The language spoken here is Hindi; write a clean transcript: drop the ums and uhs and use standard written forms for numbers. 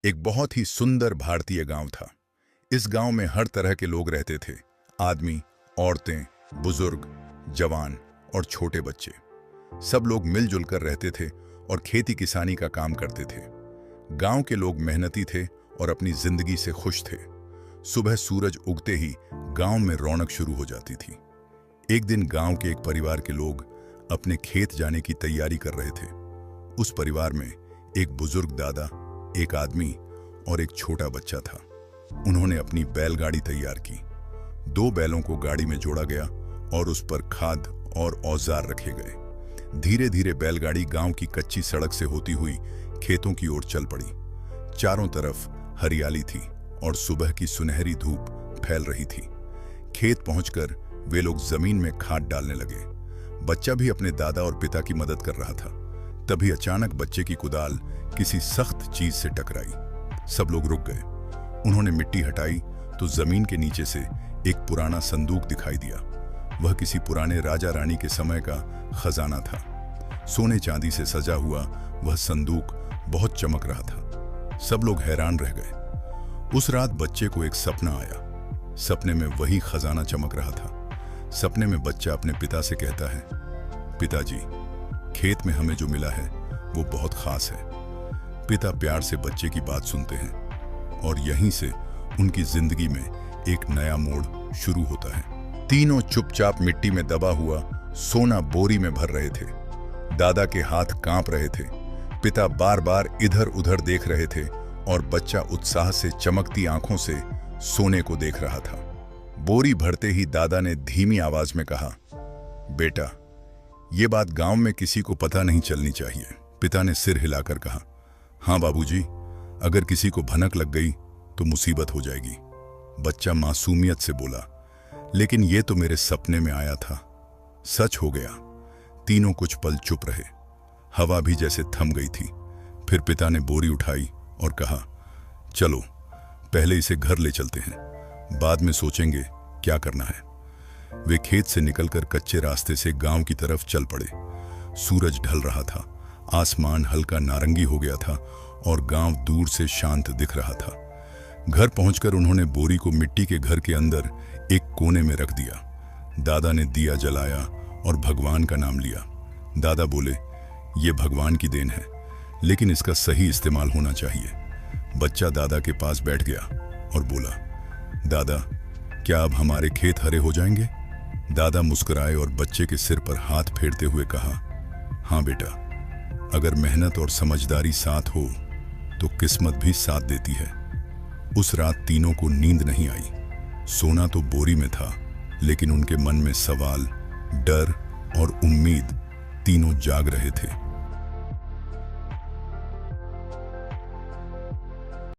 एक बहुत ही सुंदर भारतीय गांव था। इस गांव में हर तरह के लोग रहते थे। आदमी, औरतें, बुजुर्ग, जवान और छोटे बच्चे। सब लोग मिलजुल कर रहते थे और खेती किसानी का काम करते थे। गांव के लोग मेहनती थे और अपनी जिंदगी से खुश थे। सुबह सूरज उगते ही गांव में रौनक शुरू हो जाती थी। एक दिन गांव के एक परिवार के लोग अपने खेत जाने की तैयारी कर रहे थे। उस परिवार में एक बुजुर्ग दादा, एक आदमी और एक छोटा बच्चा था। उन्होंने अपनी बैलगाड़ी तैयार की। 2 बैलों को गाड़ी में जोड़ा गया और उस पर खाद और औजार रखे गए। धीरे धीरे बैलगाड़ी गांव की कच्ची सड़क से होती हुई खेतों की ओर चल पड़ी। चारों तरफ हरियाली थी और सुबह की सुनहरी धूप फैल रही थी। खेत पहुंचकर वे लोग जमीन में खाद डालने लगे। बच्चा भी अपने दादा और पिता की मदद कर रहा था। तभी अचानक बच्चे की कुदाल किसी सख्त चीज से टकराई। सब लोग रुक गए। उन्होंने मिट्टी हटाई तो जमीन के नीचे से एक पुराना संदूक दिखाई दिया। वह किसी पुराने राजा रानी के समय का खजाना था। सोने चांदी से सजा हुआ वह संदूक बहुत चमक रहा था। सब लोग हैरान रह गए। उस रात बच्चे को एक सपना आया। सपने में वही खजाना चमक रहा था। सपने में बच्चा अपने पिता से कहता है, पिताजी, खेत में हमें जो मिला है वो बहुत खास है। पिता प्यार से बच्चे की बात सुनते हैं और यहीं से उनकी जिंदगी में एक नया मोड़ शुरू होता है। तीनों चुपचाप मिट्टी में दबा हुआ सोना बोरी में भर रहे थे। दादा के हाथ कांप रहे थे। पिता बार बार इधर उधर देख रहे थे और बच्चा उत्साह से चमकती आंखों से सोने को देख रहा था। बोरी भरते ही दादा ने धीमी आवाज में कहा, बेटा, ये बात गांव में किसी को पता नहीं चलनी चाहिए। पिता ने सिर हिलाकर कहा, हाँ बाबूजी, अगर किसी को भनक लग गई तो मुसीबत हो जाएगी। बच्चा मासूमियत से बोला, लेकिन ये तो मेरे सपने में आया था। सच हो गया। तीनों कुछ पल चुप रहे। हवा भी जैसे थम गई थी। फिर पिता ने बोरी उठाई और कहा, चलो पहले इसे घर ले चलते हैं, बाद में सोचेंगे क्या करना है। वे खेत से निकलकर कच्चे रास्ते से गांव की तरफ चल पड़े। सूरज ढल रहा था। आसमान हल्का नारंगी हो गया था और गांव दूर से शांत दिख रहा था। घर पहुंचकर उन्होंने बोरी को मिट्टी के घर के अंदर एक कोने में रख दिया। दादा ने दिया जलाया और भगवान का नाम लिया। दादा बोले, ये भगवान की देन है, लेकिन इसका सही इस्तेमाल होना चाहिए। बच्चा दादा के पास बैठ गया और बोला, दादा, क्या अब हमारे खेत हरे हो जाएंगे? दादा मुस्कुराए और बच्चे के सिर पर हाथ फेरते हुए कहा, हाँ बेटा, अगर मेहनत और समझदारी साथ हो तो किस्मत भी साथ देती है। उस रात तीनों को नींद नहीं आई। सोना तो बोरी में था, लेकिन उनके मन में सवाल, डर और उम्मीद तीनों जाग रहे थे।